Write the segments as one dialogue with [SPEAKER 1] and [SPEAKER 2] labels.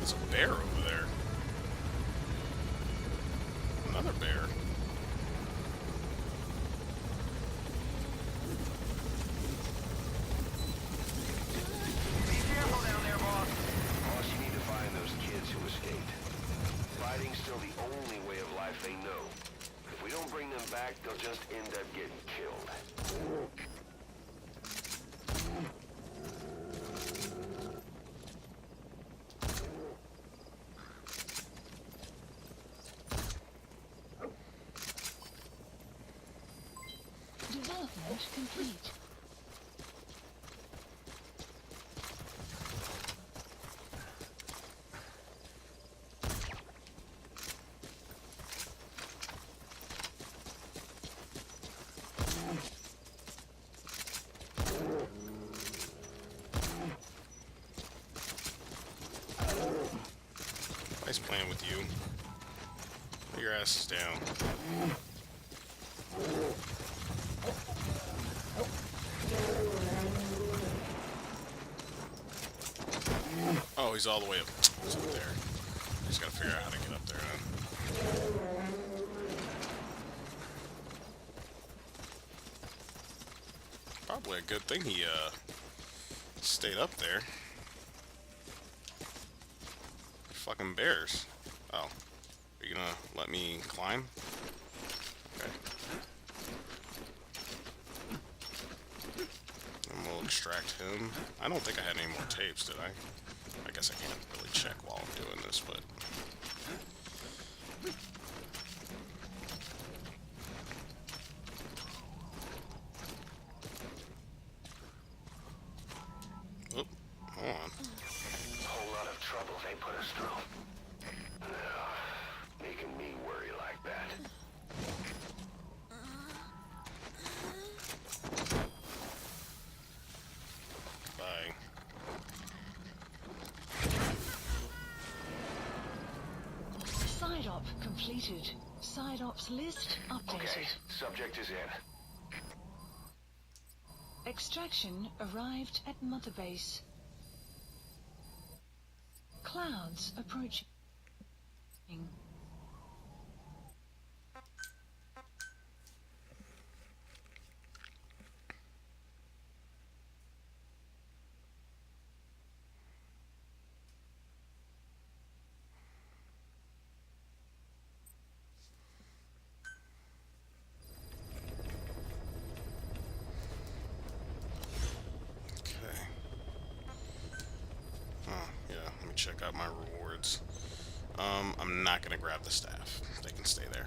[SPEAKER 1] There's a bear over there. Another bear.
[SPEAKER 2] Be careful down there, boss. Boss, you need to find those kids who escaped. Fighting's still the only way of life they know. If we don't bring them back, they'll just end up getting killed.
[SPEAKER 3] Development complete.
[SPEAKER 1] Nice playing with you. Put your asses down. Oh, he's all the way up. He's up there. Just gotta figure out how to get up there, huh? Probably a good thing he, stayed up there. Fucking bears. Oh. Are you gonna let me climb? Okay. And we'll extract him. I don't think I had any more tapes, did I? I guess I can't really check while I'm doing this, but... Oh, hold on.
[SPEAKER 2] Whole lot of trouble they put us through. Making me worry like that.
[SPEAKER 1] Bye.
[SPEAKER 3] Side op completed. Side ops list updated.
[SPEAKER 2] Okay, subject is in.
[SPEAKER 3] Extraction arrived at Mother Base. Clouds approaching.
[SPEAKER 1] Okay. Oh, yeah, let me check out my rewards. I'm not gonna grab the staff. They can stay there.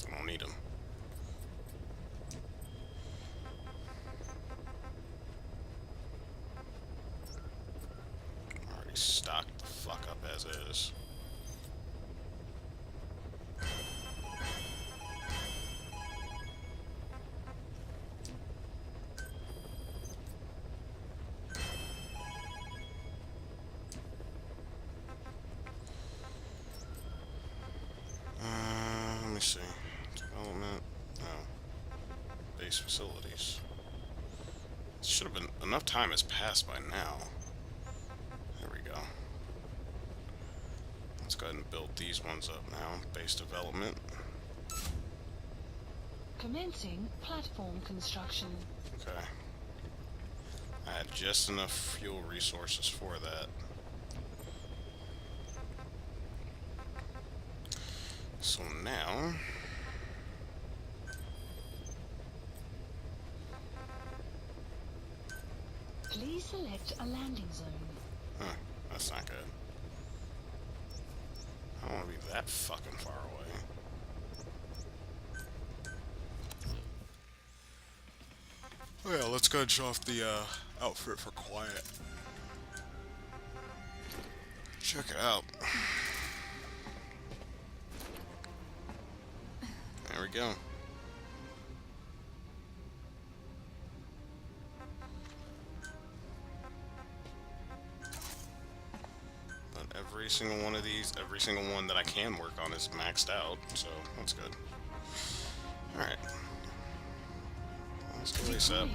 [SPEAKER 1] I don't need them. Already stocked the fuck up as is. Let me see. Development. No. Base facilities. Should have been enough time has passed by now. There we go. Let's go ahead and build these ones up now. Base development.
[SPEAKER 3] Commencing platform construction.
[SPEAKER 1] Okay. I had just enough fuel resources for that. So now...
[SPEAKER 3] Please select a landing zone.
[SPEAKER 1] Huh, that's not good. I don't want to be that fucking far away. Oh yeah, let's go ahead and show off the outfit for quiet. Check it out. There we go. But every single one of these, every single one that I can work on is maxed out, so that's good. Alright. Let's do this up.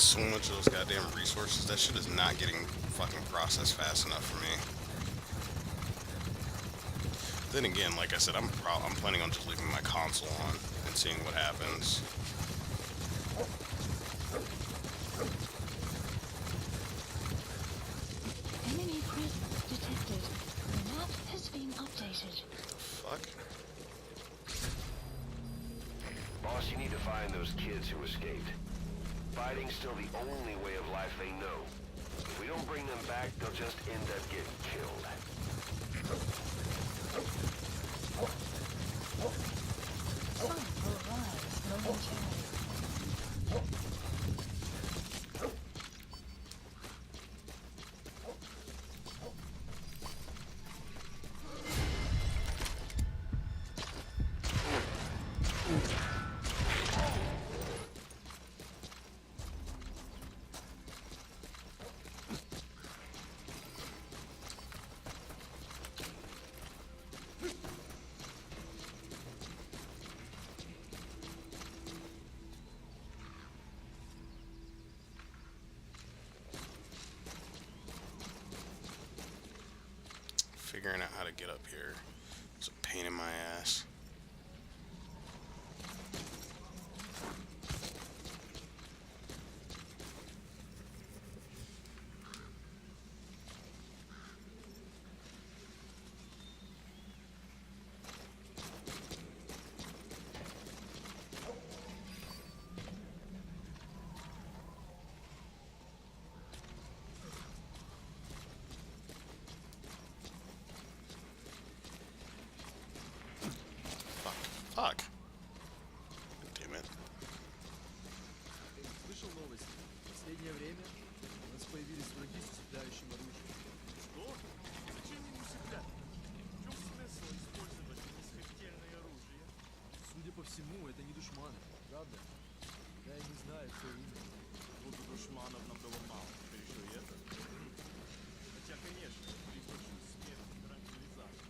[SPEAKER 1] so much of those goddamn resources. That shit is not getting fucking processed fast enough for me. Then again, like I said, I'm planning on just leaving my console on and seeing what happens.
[SPEAKER 3] Enemy presence detected. The map has been updated.
[SPEAKER 1] Fuck.
[SPEAKER 2] Boss, you need to find those kids who escaped. Fighting's still the only way of life they know. If we don't bring them back, they'll just end up getting killed.
[SPEAKER 3] Sun will rise momentarily.
[SPEAKER 1] Figuring out how to get up here. It's a pain in my ass. Fuck. Damn it.
[SPEAKER 4] Слышал новости? В последнее время у нас появились враги с усыпляющим оружием.
[SPEAKER 5] Что? Зачем ему усыплять? В чем смысл использовать это смертельное оружие?
[SPEAKER 4] Судя по всему, это не душманы, правда? Я и не знаю, кто именно.
[SPEAKER 5] Вот у душманов нам было мало. Теперь еще и это. Хотя, конечно, прибывшую смерть и транквилизацию.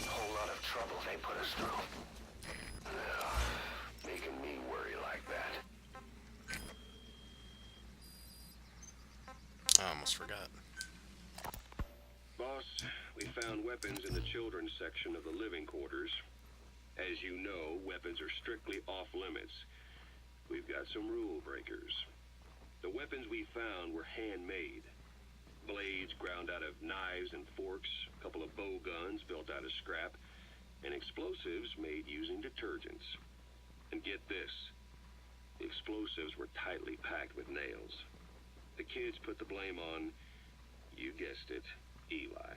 [SPEAKER 2] Whole lot of trouble they put us through. Making me worry like that.
[SPEAKER 1] I almost forgot.
[SPEAKER 2] Boss, we found weapons in the children's section of the living quarters. As you know, weapons are strictly off limits. We've got some rule breakers. The weapons we found were handmade. Blades ground out of knives and forks, a couple of bow guns built out of scrap, and explosives made using detergents. And get this, the explosives were tightly packed with nails. The kids put the blame on, you guessed it, Eli.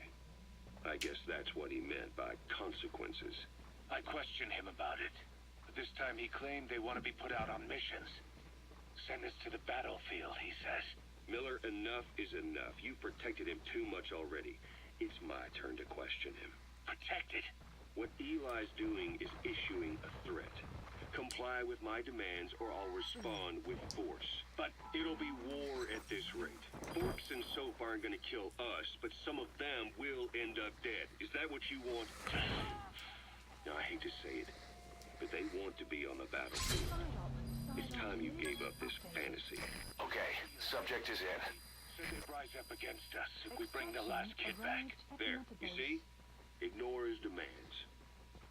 [SPEAKER 2] I guess that's what he meant by consequences.
[SPEAKER 6] I questioned him about it, but this time he claimed they want to be put out on missions. Send us to the battlefield, he says.
[SPEAKER 2] Miller, enough is enough. You've protected him too much already. It's my turn to question him.
[SPEAKER 6] Protected?
[SPEAKER 2] What Eli's doing is issuing a threat. Comply with my demands or I'll respond with force. But it'll be war at this rate. Forks and soap aren't gonna kill us, but some of them will end up dead. Is that what you want? Now, I hate to say it, but they want to be on the battlefield. It's time you gave up this fantasy. Okay, subject is in.
[SPEAKER 6] Should they rise up against us if we bring the last kid back?
[SPEAKER 2] There, you see? Ignore his demands.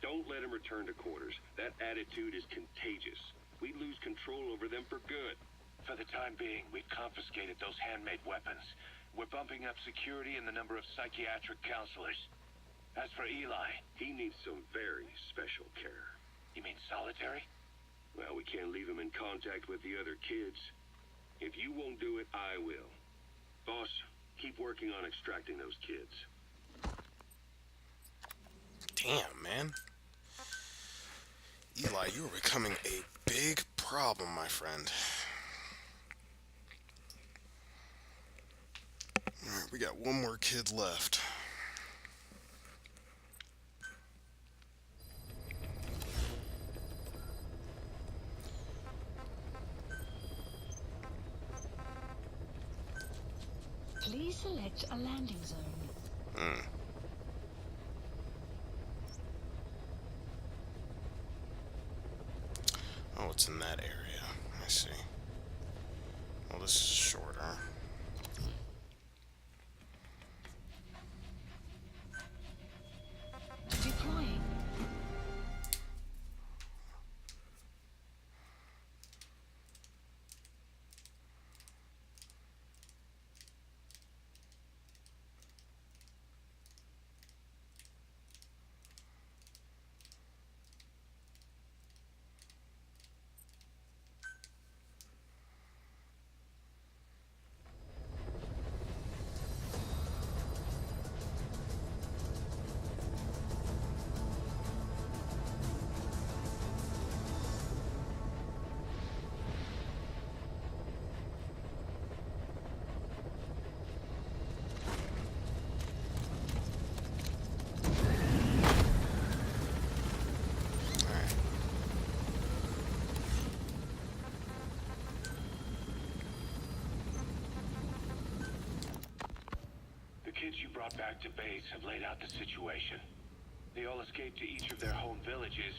[SPEAKER 2] Don't let him return to quarters. That attitude is contagious. We lose control over them for good.
[SPEAKER 6] For the time being, we've confiscated those handmade weapons. We're bumping up security and the number of psychiatric counselors. As for Eli,
[SPEAKER 2] He needs some very special care.
[SPEAKER 6] you mean solitary?
[SPEAKER 2] Well, we can't leave him in contact with the other kids. If you won't do it, I will. Boss, keep working on extracting those kids.
[SPEAKER 1] Damn, man. Eli, you are becoming a big problem, my friend. Alright, we got one more kid left.
[SPEAKER 3] Please select a landing zone.
[SPEAKER 1] Oh, it's in that area. I see. Well, this is shorter.
[SPEAKER 3] Deploying.
[SPEAKER 1] Alright.
[SPEAKER 6] The kids you brought back to base have laid out the situation. They all escaped to each of their home villages,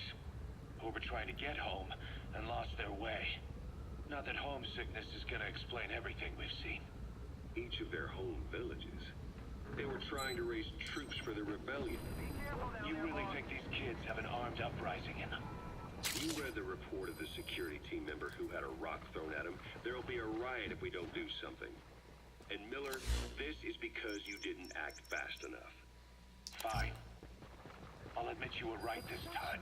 [SPEAKER 6] or were trying to get home, and lost their way. Not that homesickness is gonna explain everything we've seen.
[SPEAKER 2] Each of their home villages. They were trying to raise troops for the rebellion.
[SPEAKER 6] You really think these kids have an armed uprising in them?
[SPEAKER 2] You read the report of the security team member who had a rock thrown at him. There'll be a riot if we don't do something. And Miller, this is because you didn't act fast enough.
[SPEAKER 6] Fine. I'll admit you were right this time.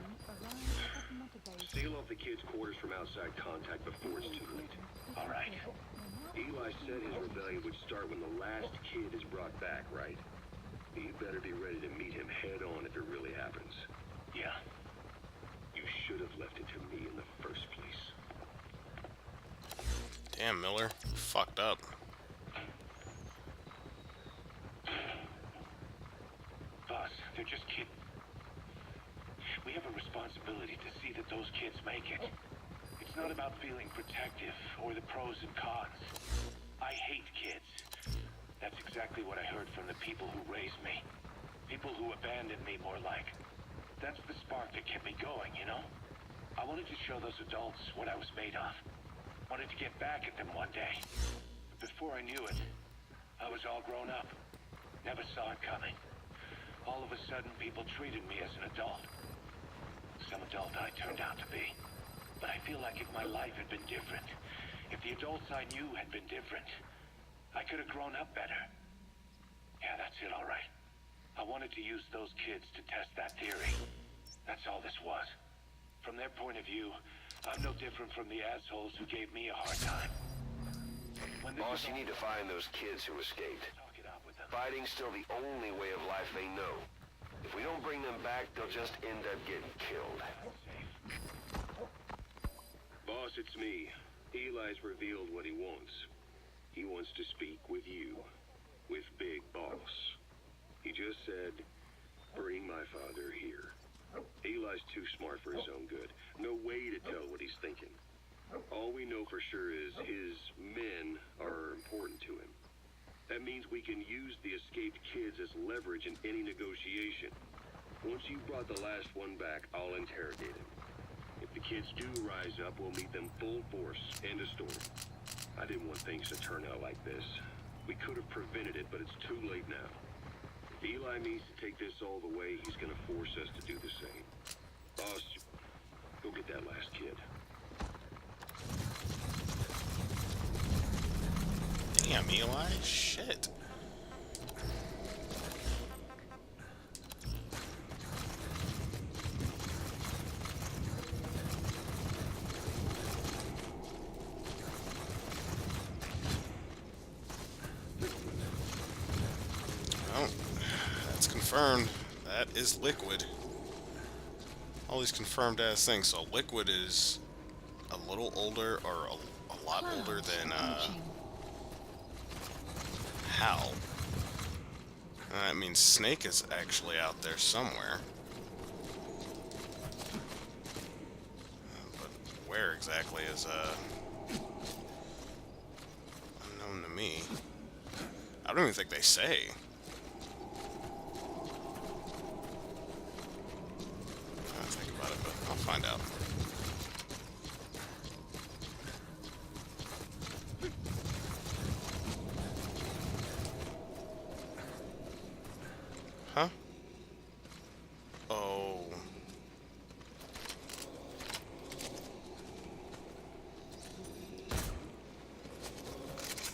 [SPEAKER 2] Seal off the kids' quarters from outside contact before it's too late.
[SPEAKER 6] All right.
[SPEAKER 2] Eli said his rebellion would start when the last kid is brought back, right? You better be ready to meet him head on if it really happens.
[SPEAKER 6] Yeah.
[SPEAKER 2] You should have left it to me in the first place.
[SPEAKER 1] Damn, Miller. You fucked up.
[SPEAKER 6] Boss, they're just kids. We have a responsibility to see that those kids make it. It's not about feeling protective or the pros and cons. I hate kids. That's exactly what I heard from the people who raised me. People who abandoned me, more like. That's the spark that kept me going, you know? I wanted to show those adults what I was made of. Wanted to get back at them one day. But before I knew it, I was all grown up. Never saw it coming. All of a sudden, people treated me as an adult. Some adult I turned out to be. But I feel like if my life had been different, if the adults I knew had been different, I could have grown up better. Yeah, that's it, all right. I wanted to use those kids to test that theory. That's all this was. From their point of view, I'm no different from the assholes who gave me a hard time. When this
[SPEAKER 2] Boss,
[SPEAKER 6] is
[SPEAKER 2] you
[SPEAKER 6] all-
[SPEAKER 2] need to find those kids who escaped.
[SPEAKER 6] Talk it out with them.
[SPEAKER 2] Fighting's still the only way of life they know. If we don't bring them back, they'll just end up getting killed. Boss, it's me. Eli's revealed what he wants. He wants to speak with you. With Big Boss. He just said, bring my father here. Eli's too smart for his own good. No way to tell what he's thinking. All we know for sure is his men are important to him. That means we can use the escaped kids as leverage in any negotiation. Once you've brought the last one back, I'll interrogate him. If the kids do rise up, we'll meet them full force. End of story. I didn't want things to turn out like this. We could have prevented it, but it's too late now. If Eli needs to take this all the way, he's gonna force us to do the same. Boss, go get that last kid.
[SPEAKER 1] Damn, Eli. Shit. Well, that's confirmed. That is Liquid. All these confirmed ass things. So Liquid is a little older, or a lot older than Hal. That means Snake is actually out there somewhere. But where exactly is unknown to me. I don't even think they say. I don't think about it, but I'll find out.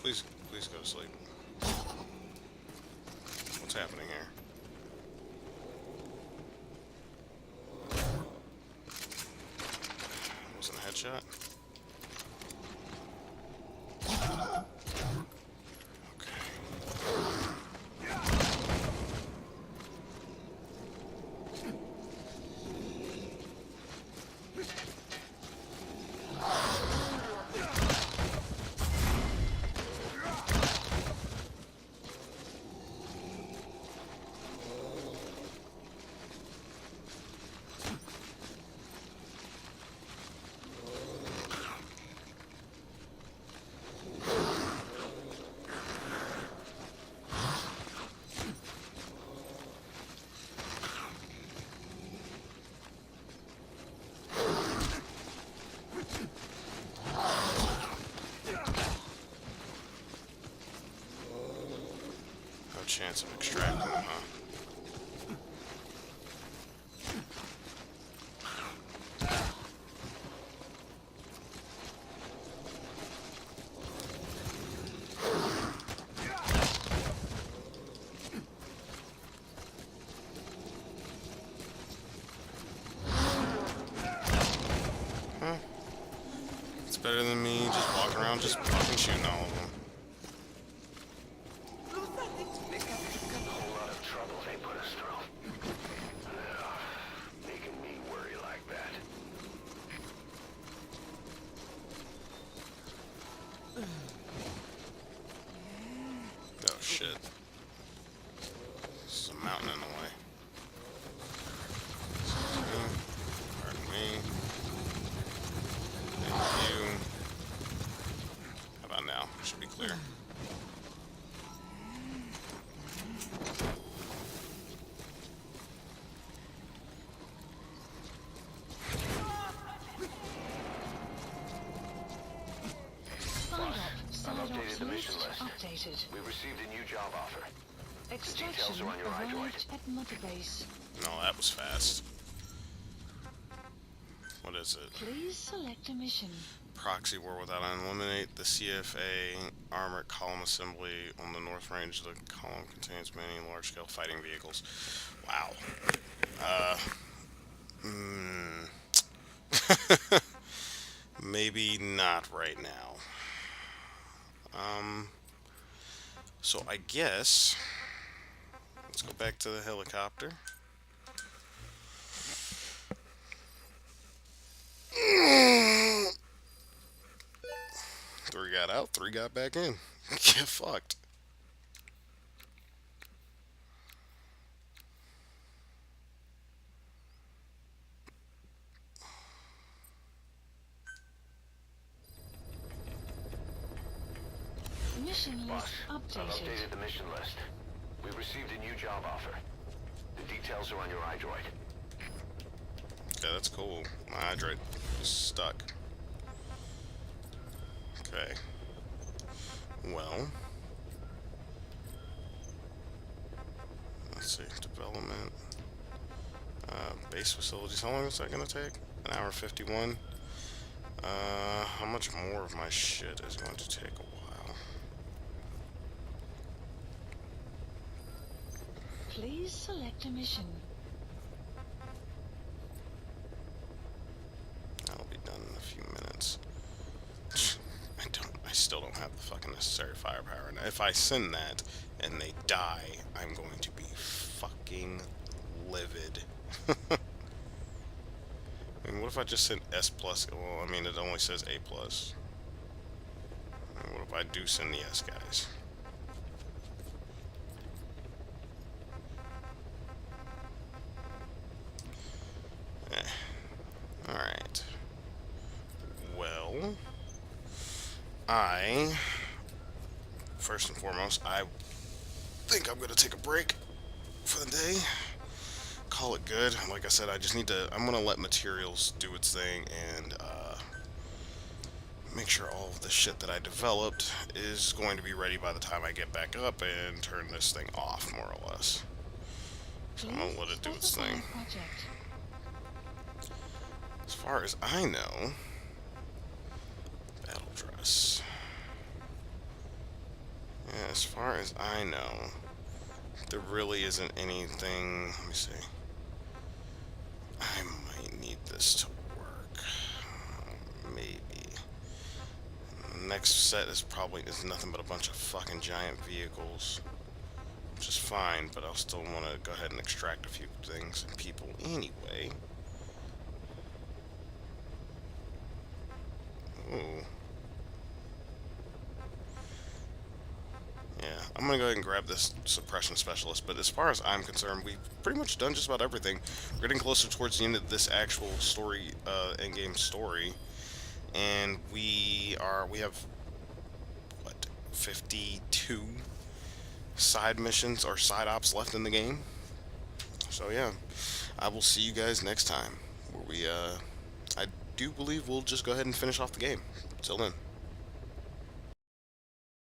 [SPEAKER 1] Please, please go to sleep. What's happening here? Wasn't a headshot? Chance of extracting them, huh? Huh? It's better than me just walking around just fucking shooting all of them. Oh shit. There's a mountain in the way. Pardon me. Thank you. How about now? Should be clear.
[SPEAKER 2] I've updated the mission list.
[SPEAKER 3] Updated.
[SPEAKER 2] We received a new job offer.
[SPEAKER 3] Extraction
[SPEAKER 2] details are on your iDroid.
[SPEAKER 3] arrived at Mother Base.
[SPEAKER 1] No, that was fast. What is it?
[SPEAKER 3] Please select a mission.
[SPEAKER 1] Proxy war without eliminate the CFA armored column assembly on the north range. The column contains many large-scale fighting vehicles. Wow. Maybe not right now. So I guess let's go back to the helicopter. Three got out, three got back in. Get fucked.
[SPEAKER 3] Mission
[SPEAKER 2] Boss,
[SPEAKER 3] list
[SPEAKER 2] I've
[SPEAKER 3] updated.
[SPEAKER 2] updated the mission list. We received a new job offer. The details are on your iDroid.
[SPEAKER 1] Okay, that's cool. My hydrate is stuck. Okay. Well. Let's see. Development. Base facilities. How long is that going to take? An hour 51. How much more of my shit is going to take a while?
[SPEAKER 3] Please select a mission.
[SPEAKER 1] That'll be done in a few minutes. I still don't have the fucking necessary firepower. And if I send that and they die, I'm going to be fucking livid. I mean, what if I just send S plus? Well, I mean, it only says A plus. I mean, what if I do send the S guys? Alright. Well, first and foremost, I think I'm going to take a break for the day. Call it good. Like I said, I just need to, I'm going to let materials do its thing and make sure all of the shit that I developed is going to be ready by the time I get back up and turn this thing off, more or less. So I'm going to let it do its
[SPEAKER 3] Specify
[SPEAKER 1] thing.
[SPEAKER 3] project.
[SPEAKER 1] As far as I know, battle dress. as far as I know, there really isn't anything. Let me see. I might need this to work. Maybe. The next set is nothing but a bunch of fucking giant vehicles. Which is fine, but I'll still want to go ahead and extract a few things and people anyway. Ooh. Yeah, I'm gonna go ahead and grab this suppression specialist, but as far as I'm concerned, we've pretty much done just about everything. We're getting closer towards the end of this actual story, endgame story, and we have, what, 52 side missions or side ops left in the game. So yeah, I will see you guys next time, where I do believe we'll just go ahead and finish off the game. Till then.